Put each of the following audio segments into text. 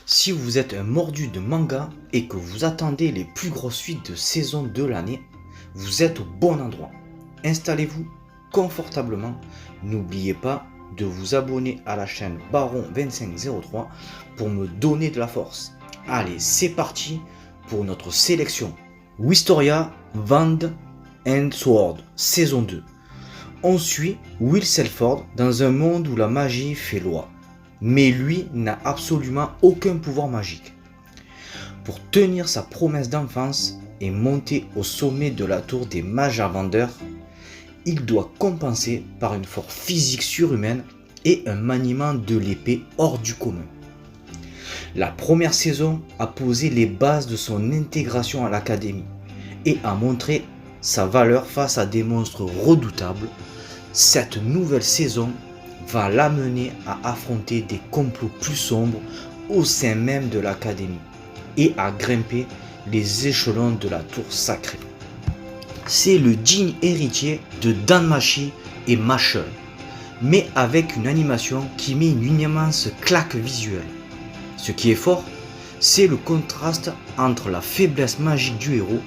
Si vous êtes un mordu de manga et que vous attendez les plus grosses suites de saison de l'année, vous êtes au bon endroit. Installez-vous confortablement. N'oubliez pas de vous abonner à la chaîne Baron2503 pour me donner de la force. Allez, c'est parti pour notre sélection. Wistoria Wand and Sword, saison 2. On suit Will Selford dans un monde où la magie fait loi. Mais lui n'a absolument aucun pouvoir magique. Pour tenir sa promesse d'enfance et monter au sommet de la tour des mages vendeurs, il doit compenser par une force physique surhumaine et un maniement de l'épée hors du commun. La première saison a posé les bases de son intégration à l'académie et a montré sa valeur face à des monstres redoutables. Cette nouvelle saison va l'amener à affronter des complots plus sombres au sein même de l'académie et à grimper les échelons de la tour sacrée. C'est le digne héritier de Danmachi et Mashle, mais avec une animation qui met une immense claque visuelle. Ce qui est fort, c'est le contraste entre la faiblesse magique du héros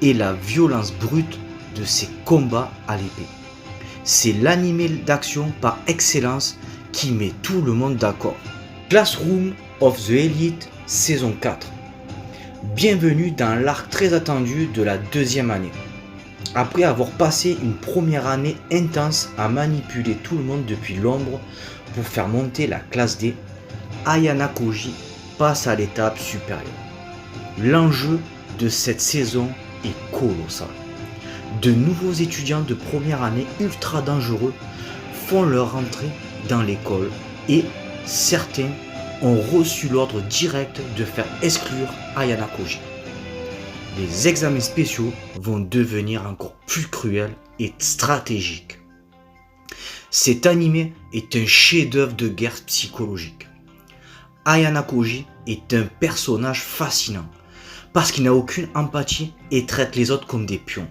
et la violence brute de ses combats à l'épée. C'est l'animé d'action par excellence qui met tout le monde d'accord. Classroom of the Elite saison 4. Bienvenue dans l'arc très attendu de la deuxième année. Après avoir passé une première année intense à manipuler tout le monde depuis l'ombre pour faire monter la classe D, Ayana Koji passe à l'étape supérieure. L'enjeu de cette saison est colossal. De nouveaux étudiants de première année ultra dangereux font leur entrée dans l'école et certains ont reçu l'ordre direct de faire exclure Ayana Koji. Les examens spéciaux vont devenir encore plus cruels et stratégiques. Cet animé est un chef-d'œuvre de guerre psychologique. Ayana Koji est un personnage fascinant parce qu'il n'a aucune empathie et traite les autres comme des pions.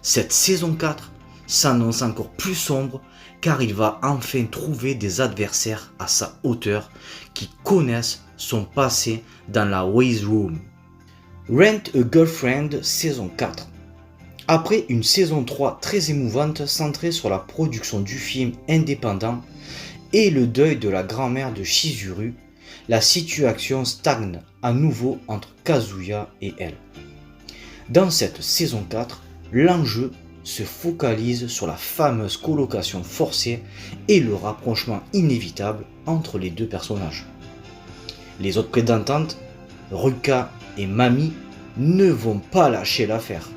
Cette saison 4 s'annonce encore plus sombre car il va enfin trouver des adversaires à sa hauteur qui connaissent son passé dans la Ways Room. Rent a Girlfriend saison 4. Après une saison 3 très émouvante centrée sur la production du film indépendant et le deuil de la grand-mère de Chizuru, la situation stagne à nouveau entre Kazuya et elle. Dans cette saison 4, l'enjeu se focalise sur la fameuse colocation forcée et le rapprochement inévitable entre les deux personnages. Les autres prétendantes, Ruka et Mami, ne vont pas lâcher l'affaire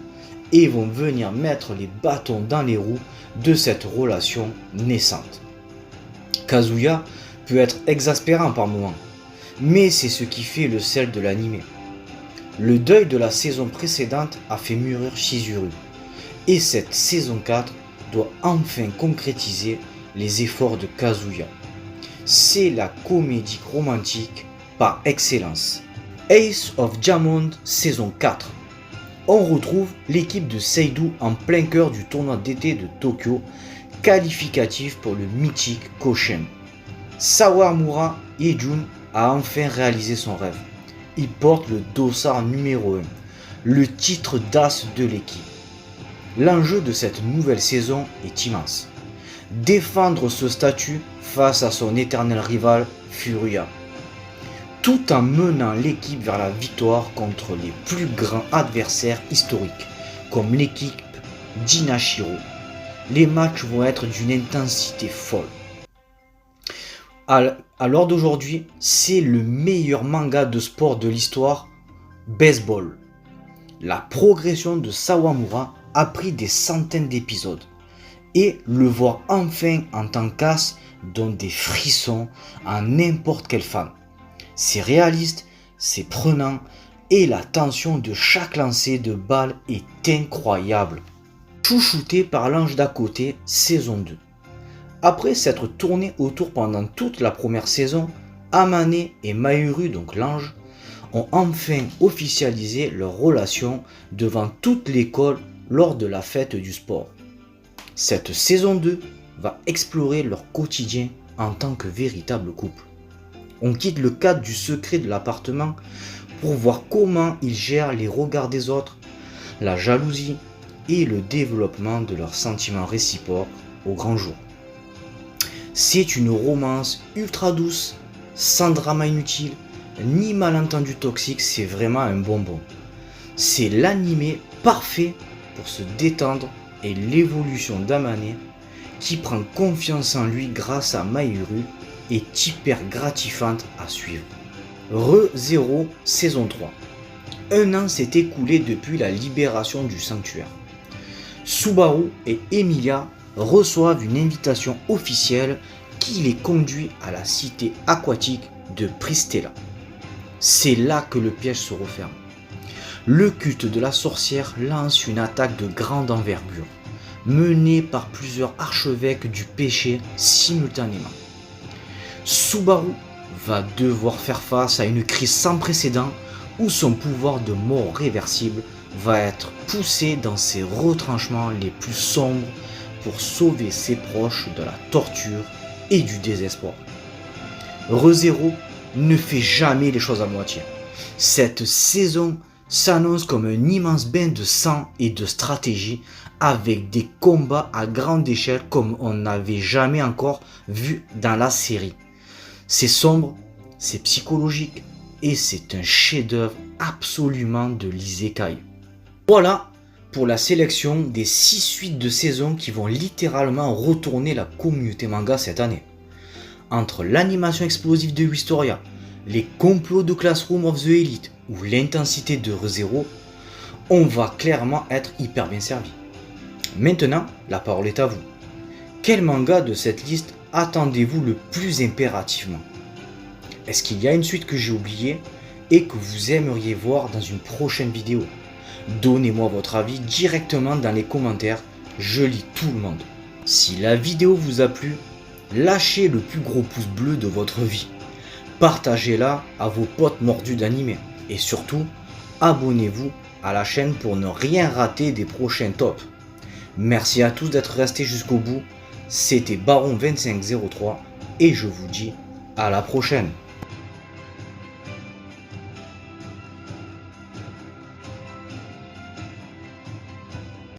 et vont venir mettre les bâtons dans les roues de cette relation naissante. Kazuya peut être exaspérant par moments, mais c'est ce qui fait le sel de l'anime. Le deuil de la saison précédente a fait mûrir Chizuru, et cette saison 4 doit enfin concrétiser les efforts de Kazuya. C'est la comédie romantique par excellence. Ace of Diamond saison 4. On retrouve l'équipe de Seidu en plein cœur du tournoi d'été de Tokyo, qualificatif pour le mythique Koshien. Sawamura Yejun a enfin réalisé son rêve. Il porte le dossard numéro 1, le titre d'as de l'équipe. L'enjeu de cette nouvelle saison est immense. Défendre ce statut face à son éternel rival Furuya, tout en menant l'équipe vers la victoire contre les plus grands adversaires historiques, comme l'équipe d'Inashiro. Les matchs vont être d'une intensité folle. À l'heure d'aujourd'hui, c'est le meilleur manga de sport de l'histoire, baseball. La progression de Sawamura a pris des centaines d'épisodes et le voir enfin en tant qu'as donne des frissons à n'importe quelle femme. C'est réaliste, c'est prenant et la tension de chaque lancer de balle est incroyable. Chouchouté par l'ange d'à côté, saison 2. Après s'être tourné autour pendant toute la première saison, Amane et Mayuru, donc l'ange, ont enfin officialisé leur relation devant toute l'école lors de la fête du sport. Cette saison 2 va explorer leur quotidien en tant que véritable couple. On quitte le cadre du secret de l'appartement pour voir comment ils gèrent les regards des autres, la jalousie et le développement de leurs sentiments réciproques au grand jour. C'est une romance ultra douce, sans drama inutile, ni malentendu toxique, c'est vraiment un bonbon. C'est l'animé parfait pour se détendre et l'évolution d'Amane qui prend confiance en lui grâce à Mahiru est hyper gratifiante à suivre. Re:Zero saison 3. Un an s'est écoulé depuis la libération du sanctuaire. Subaru et Emilia reçoivent une invitation officielle qui les conduit à la cité aquatique de Pristella. C'est là que le piège se referme. Le culte de la sorcière lance une attaque de grande envergure, menée par plusieurs archevêques du péché simultanément. Subaru va devoir faire face à une crise sans précédent où son pouvoir de mort réversible va être poussé dans ses retranchements les plus sombres pour sauver ses proches de la torture et du désespoir. Re:Zero ne fait jamais les choses à moitié. Cette saison s'annonce comme un immense bain de sang et de stratégie avec des combats à grande échelle comme on n'avait jamais encore vu dans la série. C'est sombre, c'est psychologique et c'est un chef-d'œuvre absolument de l'isekai. Voilà pour la sélection des 6 suites de saisons qui vont littéralement retourner la communauté manga cette année. Entre l'animation explosive de Wistoria, les complots de Classroom of the Elite ou l'intensité de Re:Zero, on va clairement être hyper bien servi. Maintenant, la parole est à vous. Quel manga de cette liste attendez-vous le plus impérativement? Est-ce qu'il y a une suite que j'ai oubliée et que vous aimeriez voir dans une prochaine vidéo? Donnez-moi votre avis directement dans les commentaires, je lis tout le monde. Si la vidéo vous a plu, lâchez le plus gros pouce bleu de votre vie. Partagez-la à vos potes mordus d'animé. Et surtout, abonnez-vous à la chaîne pour ne rien rater des prochains tops. Merci à tous d'être restés jusqu'au bout. C'était Baron2503 et je vous dis à la prochaine.